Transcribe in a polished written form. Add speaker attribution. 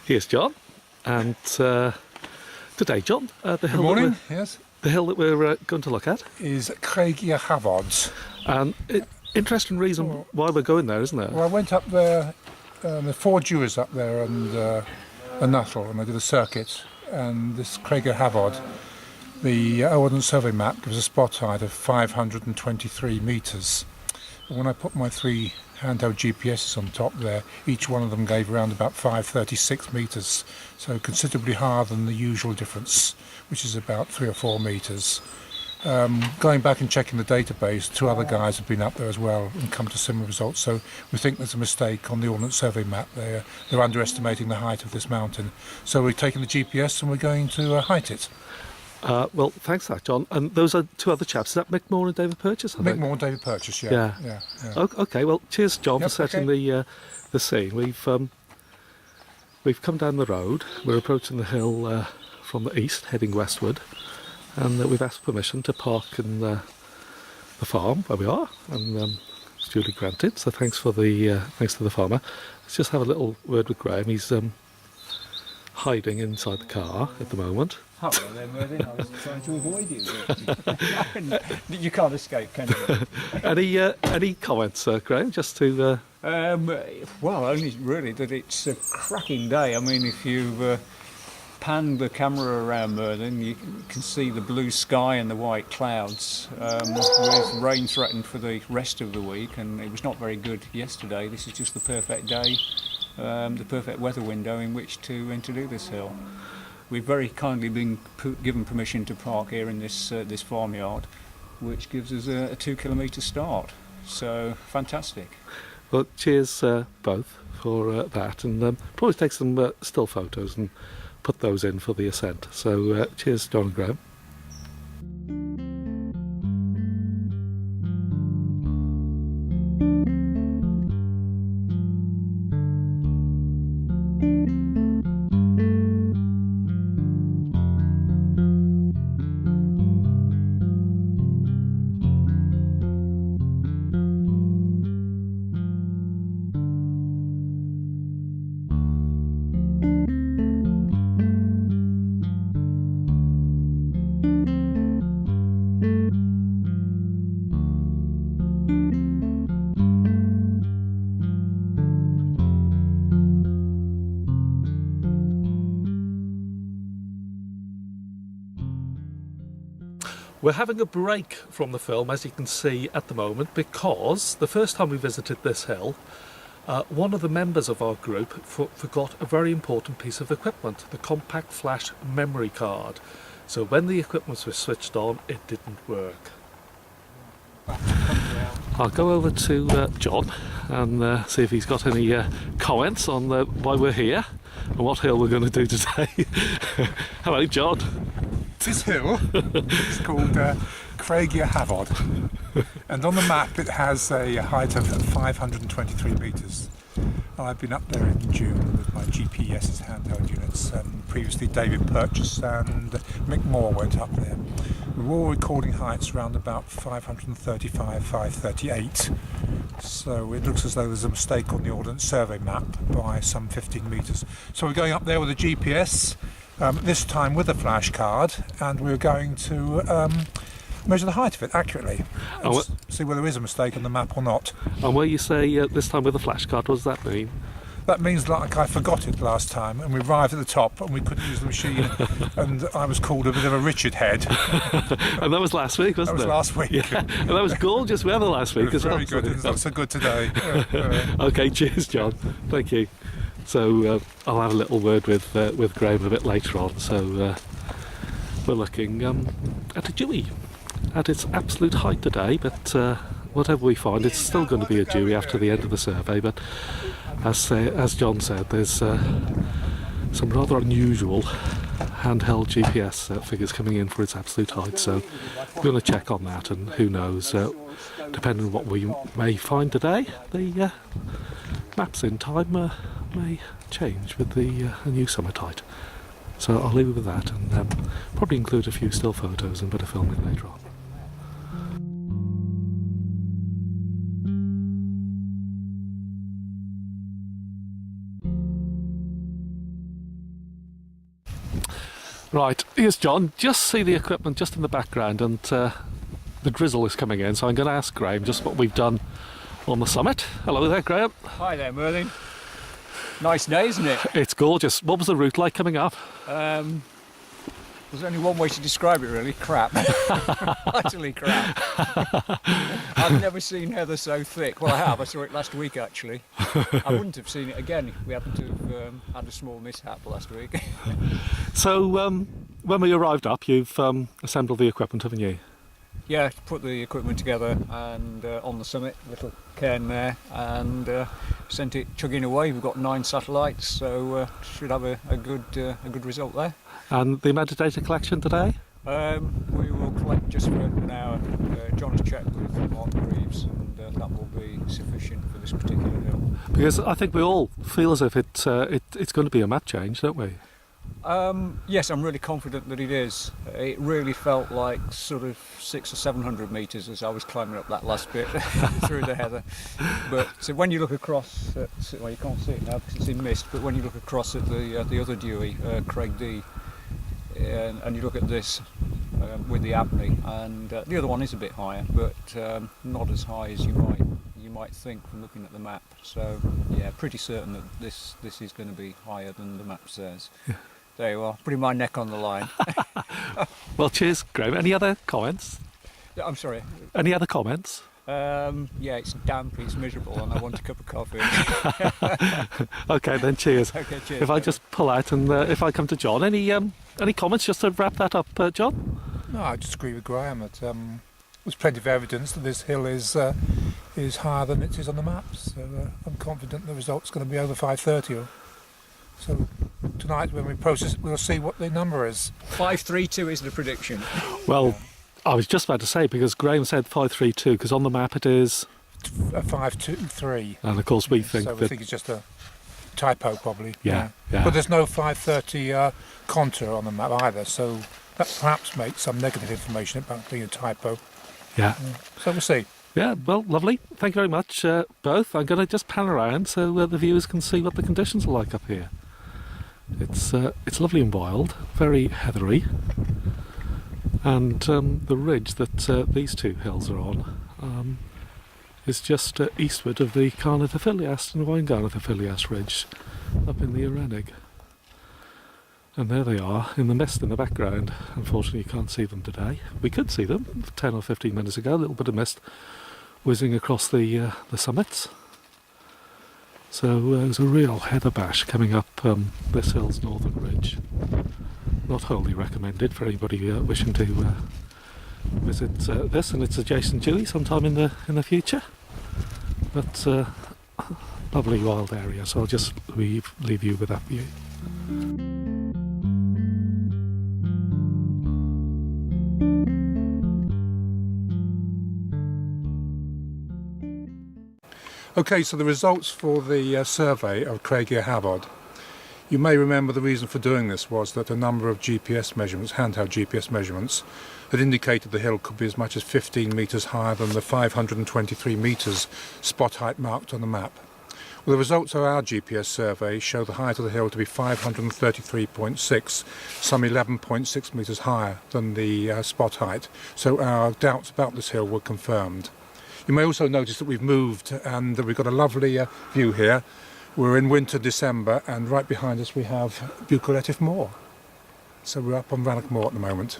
Speaker 1: Here's John, and today, John,
Speaker 2: Good morning. Yes,
Speaker 1: the hill that we're going to look at
Speaker 2: is Hafod.
Speaker 1: and interesting reason why we're going there, isn't there?
Speaker 2: Well, I went up there. There are 4 Deweys up there and a Nuttall, and I did a circuit. And this Hafod, the Ordnance Survey map gives a spot height of 523 metres. And when I put my 3 handheld GPSs on top there, each one of them gave around about 536 metres, so considerably higher than the usual difference, which is about 3 or 4 metres. Going back and checking the database, 2 other guys have been up there as well and come to similar results, so we think there's a mistake on the Ordnance Survey map. They're underestimating the height of this mountain. So we're taking the GPS and we're going to height it.
Speaker 1: Well, thanks for that, John. And those are 2 other chaps. Is that Mick Moore and David Purchase?
Speaker 2: Mick Moore and David Purchase, yeah.
Speaker 1: Okay, well, cheers, John, for setting the scene. We've come down the road. We're approaching the hill from the east, heading westward, and we've asked permission to park in the farm where we are, and it's duly granted. So thanks to the farmer. Let's just have a little word with Graham. He's hiding inside the car at the moment.
Speaker 3: Oh, well, then, Merlin, I was trying to avoid you. You can't escape, can you?
Speaker 1: Any comments, Graham? Just to
Speaker 3: well, only really that it's a cracking day. I mean, if you pan the camera around Merlin, you can see the blue sky and the white clouds, with rain threatened for the rest of the week, and it was not very good yesterday. This is just the perfect day, the perfect weather window in which to do this hill. We've very kindly been given permission to park here in this farmyard, which gives us a 2-kilometre start. So fantastic.
Speaker 1: Well, cheers both for that, and probably take some still photos and put those in for the ascent. So cheers, John and Graham. We're having a break from the film, as you can see at the moment, because the first time we visited this hill, one of the members of our group forgot a very important piece of equipment, the compact flash memory card. So when the equipment was switched on, it didn't work. I'll go over to John and see if he's got any comments on why we're here and what hill we're going to do today. Hello, John.
Speaker 2: This hill is called Hafod, and on the map it has a height of 523 metres. I've been up there in June with my GPS's handheld units. Previously David Purchase and Mick Moore went up there. We were all recording heights around about 535, 538. So it looks as though there's a mistake on the Ordnance Survey map by some 15 metres. So we're going up there with a GPS. This time with a flash card, and we're going to measure the height of it accurately and see whether there is a mistake on the map or not.
Speaker 1: And where you say this time with a flash card, what does that mean?
Speaker 2: That means like I forgot it last time, and we arrived at the top and we couldn't use the machine, and I was called a bit of a Richard head.
Speaker 1: And that was last week, wasn't it?
Speaker 2: That was last week.
Speaker 1: Yeah. And that was gorgeous weather last week as well.
Speaker 2: Very good. It's not so good today.
Speaker 1: Okay, cheers, John. Thank you. So I'll have a little word with Graham a bit later on. So we're looking at a Dewey at its absolute height today, but whatever we find, it's still going to be a Dewey after the end of the survey. But as John said, there's some rather unusual handheld GPS figures coming in for its absolute height. So we're going to check on that, and who knows, depending on what we may find today, the maps in time may change with the new summer tide. So I'll leave it with that, and probably include a few still photos and a bit of filming later on. Right, here's John. Just see the equipment just in the background, and the drizzle is coming in, so I'm going to ask Graham just what we've done on the summit. Hello there, Graham.
Speaker 3: Hi there, Merlin. Nice day, isn't it?
Speaker 1: It's gorgeous. What was the route like coming up?
Speaker 3: There's only one way to describe it, really. Crap. Utterly crap. I've never seen heather so thick. Well, I have. I saw it last week, actually. I wouldn't have seen it again if we happened to have had a small mishap last week.
Speaker 1: So, when we arrived up, you've assembled the equipment, haven't you?
Speaker 3: Yeah, put the equipment together and on the summit, little cairn there, and sent it chugging away. We've got 9 satellites, so should have a good result there.
Speaker 1: And the amount of data collection today?
Speaker 3: We will collect just for an hour. John has checked with Mark Reeves, and that will be sufficient for this particular hill.
Speaker 1: Because I think we all feel as if it's going to be a map change, don't we?
Speaker 3: Yes, I'm really confident that it is. It really felt like sort of 600 or 700 metres as I was climbing up that last bit through the heather. But so when you look across, well, you can't see it now because it's in mist. But when you look across at the other Dewey, Craig D, and you look at this with the Arennig, and the other one is a bit higher, but not as high as you might think from looking at the map. So yeah, pretty certain that this is going to be higher than the map says. Yeah. There you are, putting my neck on the line.
Speaker 1: Well, cheers, Graham. Any other comments?
Speaker 3: I'm sorry.
Speaker 1: Any other comments?
Speaker 3: Yeah, it's damp, it's miserable, and I want a cup of coffee.
Speaker 1: Okay, then cheers.
Speaker 3: Okay, cheers.
Speaker 1: If I just pull out and if I come to John, any comments just to wrap that up, John?
Speaker 2: No, I just agree with Graham that there's plenty of evidence that this hill is higher than it is on the maps. So I'm confident the result's going to be over 530. So tonight when we process it, we'll see what the number is.
Speaker 3: 532 is the prediction.
Speaker 1: Well, I was just about to say, because Graham said 532, because on the map it is...
Speaker 2: 523.
Speaker 1: And of course we think
Speaker 2: so we
Speaker 1: that...
Speaker 2: think it's just a typo probably.
Speaker 1: Yeah.
Speaker 2: But there's no 530 contour on the map either, so that perhaps makes some negative information about being a typo.
Speaker 1: Yeah.
Speaker 2: So we'll see.
Speaker 1: Yeah, well, lovely. Thank you very much, both. I'm going to just pan around so the viewers can see what the conditions are like up here. It's lovely and wild, very heathery, and the ridge that these two hills are on is just eastward of the Carneth Affiliast and Wyngarneth Affiliast ridge up in the Arennig. And there they are in the mist in the background. Unfortunately, you can't see them today. We could see them 10 or 15 minutes ago, a little bit of mist whizzing across the summits. So there's a real heather bash coming up this hill's northern ridge. Not wholly recommended for anybody wishing to visit this and its adjacent Dewey sometime in the future. But lovely wild area, so I'll just leave you with that view.
Speaker 2: Okay, so the results for the survey of Craig Hafod. You may remember the reason for doing this was that a number of GPS measurements, handheld GPS measurements, had indicated the hill could be as much as 15 metres higher than the 523 metres spot height marked on the map. Well, the results of our GPS survey show the height of the hill to be 533.6, some 11.6 metres higher than the spot height, so our doubts about this hill were confirmed. You may also notice that we've moved and that we've got a lovely view here. We're in winter December, and right behind us we have Buccleuch Moor. So we're up on Rannoch Moor at the moment.